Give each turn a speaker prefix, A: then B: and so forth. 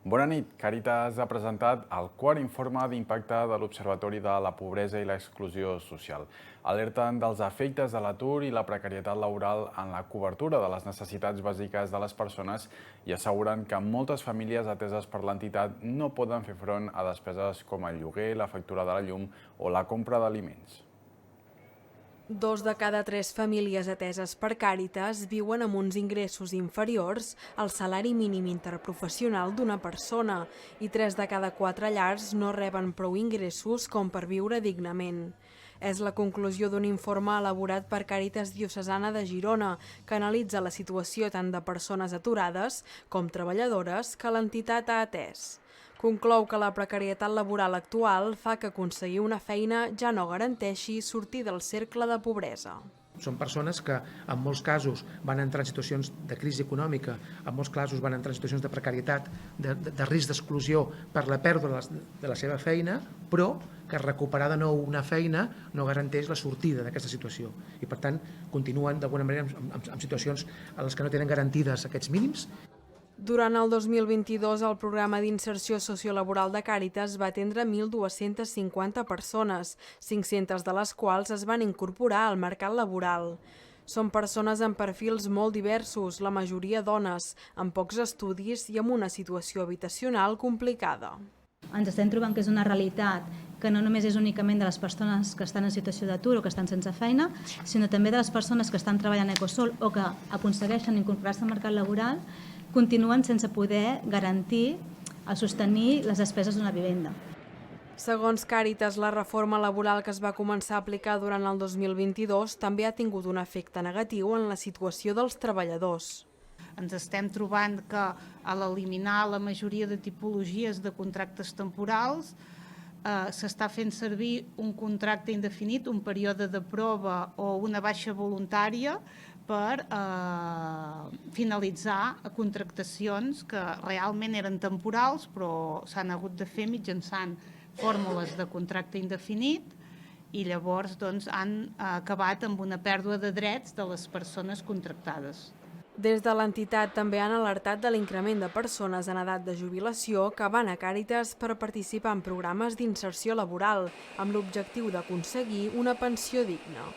A: Bona nit. Càritas ha presentat el quart informe d'impacte de l'Observatori de la Pobresa i l'Exclusió Social. Alerten dels efectes de l'atur i la precarietat laboral en la cobertura de les necessitats bàsiques de les persones i asseguren que moltes famílies ateses per l'entitat no poden fer front a despeses com el lloguer, la factura de la llum o la compra d'aliments.
B: 2 de cada 3 famílies ateses per Càritas viuen amb uns ingressos inferiors al salari mínim interprofessional d'una persona i 3 de cada 4 llars no reben prou ingressos com per viure dignament. És la conclusió d'un informe elaborat per Càritas Diocesana de Girona, que analitza la situació tant de persones aturades com treballadores que l'entitat ha atès. Conclou que la precarietat laboral actual fa que aconseguir una feina ja no garanteixi sortir del cercle de pobresa.
C: Són persones que en molts casos van entrar en situacions de crisi econòmica, en molts casos van entrar en situacions de precarietat, de risc d'exclusió per la pèrdua de la seva feina, però que recuperar de nou una feina no garanteix la sortida d'aquesta situació. I per tant continuen d'alguna manera en situacions en les que no tenen garantides aquests mínims.
B: Durant el 2022, el programa d'inserció sociolaboral de Càritas va atendre 1.250 persones, 500 de les quals es van incorporar al mercat laboral. Són persones amb perfils molt diversos, la majoria dones, amb pocs estudis i amb una situació habitacional complicada.
D: Ens estem trobant que és una realitat que no només és únicament de les persones que estan en situació d'atur o que estan sense feina, sinó també de les persones que estan treballant a Ecosol o que aconsegueixen incorporar-se al mercat laboral, continuen sense poder garantir o sostenir les despeses d'una vivenda.
B: Segons Càritas, la reforma laboral que es va començar a aplicar durant el 2022 també ha tingut un efecte negatiu en la situació dels treballadors.
E: Ens estem trobant que a l'eliminar la majoria de tipologies de contractes temporals s'està fent servir un contracte indefinit, un període de prova o una baixa voluntària per finalitzar contractacions que realment eren temporals però s'han hagut de fer mitjançant fórmules de contracte indefinit i llavors han acabat amb una pèrdua de drets de les persones contractades.
B: Des de l'entitat també han alertat de l'increment de persones en edat de jubilació que van a Càritas per participar en programes d'inserció laboral amb l'objectiu d'aconseguir una pensió digna.